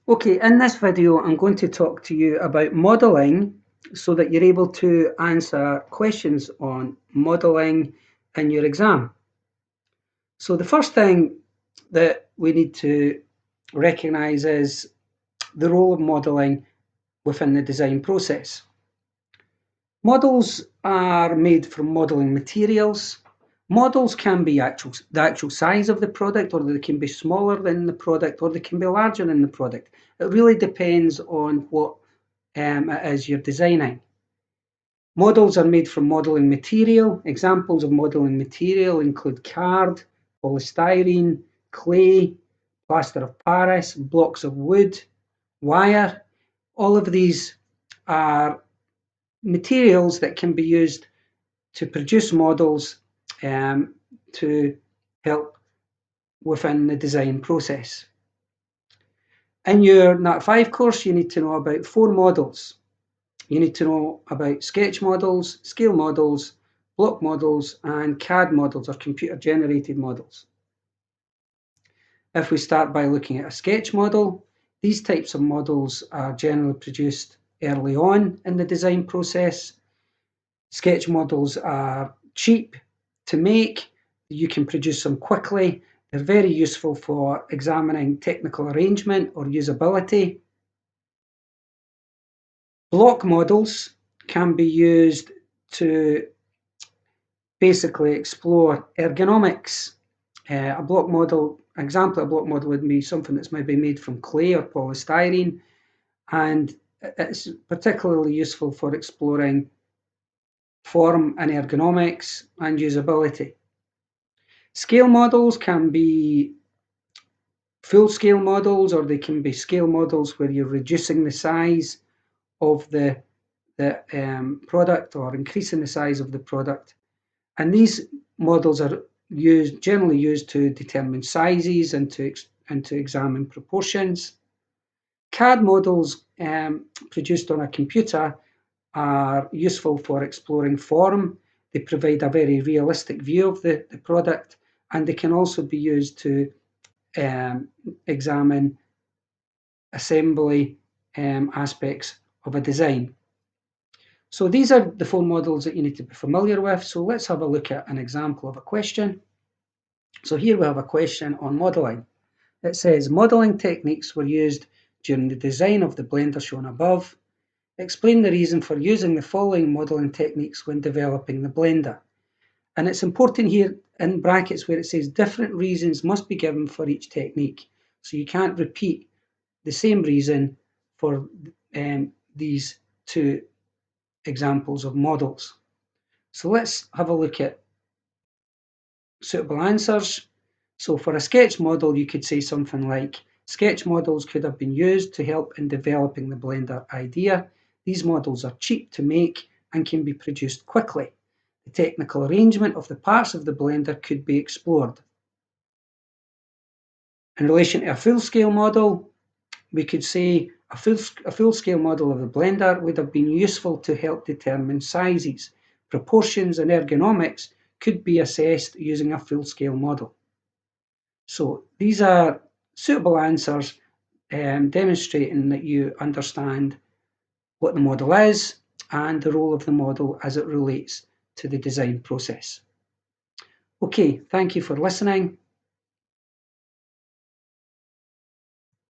Okay, in this video, I'm going to talk to you about modelling so that you're able to answer questions on modelling in your exam. So the first thing that we need to recognise is the role of modelling within the design process. Models are made from modelling materials. Models can be the actual size of the product, or they can be smaller than the product, or they can be larger than the product. It really depends on what it is you're designing. Models are made from modelling material. Examples of modelling material include card, polystyrene, clay, plaster of Paris, blocks of wood, wire. All of these are materials that can be used to produce models to help within the design process. In your Nat 5 course, you need to know about 4 models. You need to know about sketch models, scale models, block models, and CAD models, or computer generated models. If we start by looking at a sketch model, these types of models are generally produced early on in the design process. Sketch models are cheap to make. You can produce them quickly. They're very useful for examining technical arrangement or usability. Block models can be used to basically explore ergonomics. A block model, example of a block model would be something that's maybe made from clay or polystyrene, and it's particularly useful for exploring form and ergonomics and usability. Scale models can be full-scale models, or they can be scale models where you're reducing the size of the product or increasing the size of the product. And these models are generally used to determine sizes and to examine proportions. CAD models produced on a computer are useful for exploring form. They provide a very realistic view of the product, and they can also be used to examine assembly aspects of a design. So these are the 4 models that you need to be familiar with. So let's have a look at an example of a question. So here we have a question on modelling. It says, modelling techniques were used during the design of the blender shown above. Explain the reason for using the following modelling techniques when developing the blender. And it's important here in brackets where it says different reasons must be given for each technique. So you can't repeat the same reason for these 2 examples of models. So let's have a look at suitable answers. So for a sketch model, you could say something like, sketch models could have been used to help in developing the blender idea. These models are cheap to make and can be produced quickly. The technical arrangement of the parts of the blender could be explored. In relation to a full-scale model, we could say a full-scale model of the blender would have been useful to help determine sizes. Proportions and ergonomics could be assessed using a full-scale model. So these are suitable answers demonstrating that you understand what the model is and the role of the model as it relates to the design process. Okay, thank you for listening.